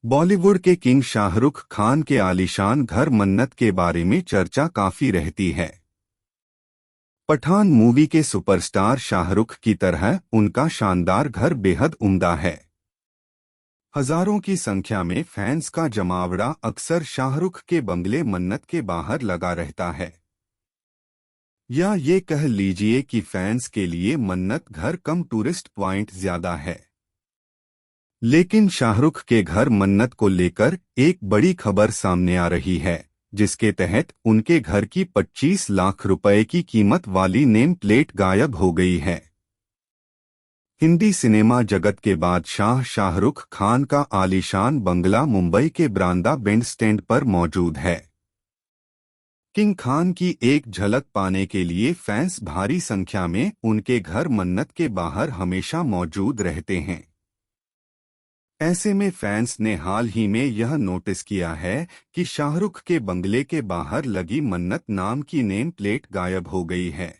बॉलीवुड के किंग शाहरुख खान के आलीशान घर मन्नत के बारे में चर्चा काफी रहती है। पठान मूवी के सुपरस्टार शाहरुख की तरह उनका शानदार घर बेहद उम्दा है। हजारों की संख्या में फैंस का जमावड़ा अक्सर शाहरुख के बंगले मन्नत के बाहर लगा रहता है। या ये कह लीजिए कि फैंस के लिए मन्नत घर कम टूरिस्ट पॉइंट ज्यादा है। लेकिन शाहरुख के घर मन्नत को लेकर एक बड़ी खबर सामने आ रही है, जिसके तहत उनके घर की 25 लाख रुपए की कीमत वाली नेम प्लेट गायब हो गई है। हिंदी सिनेमा जगत के बादशाह शाहरुख खान का आलीशान बंगला मुंबई के ब्रांदा बैंड स्टैंड पर मौजूद है। किंग खान की एक झलक पाने के लिए फैंस भारी संख्या में उनके घर मन्नत के बाहर हमेशा मौजूद रहते हैं। ऐसे में फैंस ने हाल ही में यह नोटिस किया है कि शाहरुख के बंगले के बाहर लगी मन्नत नाम की नेम प्लेट गायब हो गई है।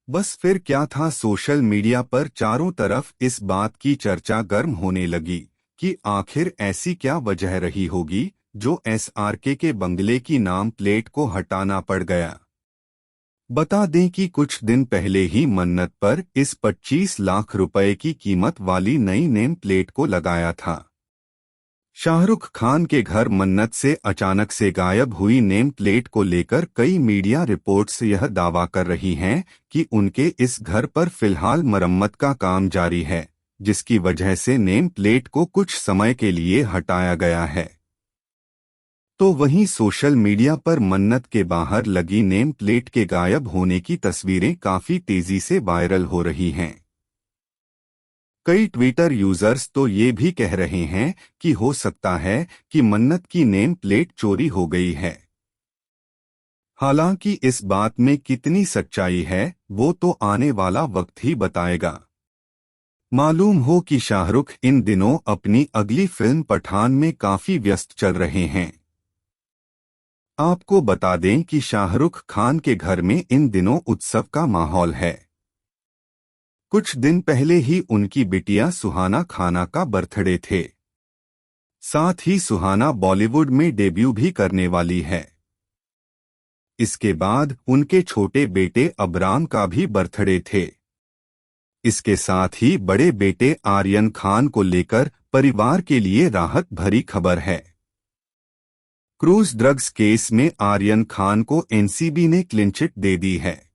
बस फिर क्या था, सोशल मीडिया पर चारों तरफ इस बात की चर्चा गर्म होने लगी कि आखिर ऐसी क्या वजह रही होगी जो एसआरके के बंगले की नाम प्लेट को हटाना पड़ गया। बता दें कि कुछ दिन पहले ही मन्नत पर इस 25 लाख रुपए की कीमत वाली नई नेम प्लेट को लगाया था। शाहरुख खान के घर मन्नत से अचानक से गायब हुई नेम प्लेट को लेकर कई मीडिया रिपोर्ट्स यह दावा कर रही हैं कि उनके इस घर पर फिलहाल मरम्मत का काम जारी है, जिसकी वजह से नेम प्लेट को कुछ समय के लिए हटाया गया है। तो वहीं सोशल मीडिया पर मन्नत के बाहर लगी नेम प्लेट के गायब होने की तस्वीरें काफी तेजी से वायरल हो रही हैं। कई ट्विटर यूजर्स तो ये भी कह रहे हैं कि हो सकता है कि मन्नत की नेम प्लेट चोरी हो गई है। हालांकि इस बात में कितनी सच्चाई है वो तो आने वाला वक्त ही बताएगा। मालूम हो कि शाहरुख इन दिनों अपनी अगली फिल्म पठान में काफी व्यस्त चल रहे हैं। आपको बता दें कि शाहरुख खान के घर में इन दिनों उत्सव का माहौल है। कुछ दिन पहले ही उनकी बिटिया सुहाना खाना का बर्थडे थे। साथ ही सुहाना बॉलीवुड में डेब्यू भी करने वाली है। इसके बाद उनके छोटे बेटे अबराम का भी बर्थडे थे। इसके साथ ही बड़े बेटे आर्यन खान को लेकर परिवार के लिए राहत भरी खबर है। क्रूज ड्रग्स केस में आर्यन खान को एनसीबी ने क्लीन चिट दे दी है।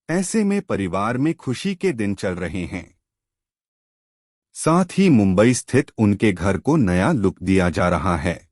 ऐसे में परिवार में खुशी के दिन चल रहे हैं। साथ ही मुंबई स्थित उनके घर को नया लुक दिया जा रहा है।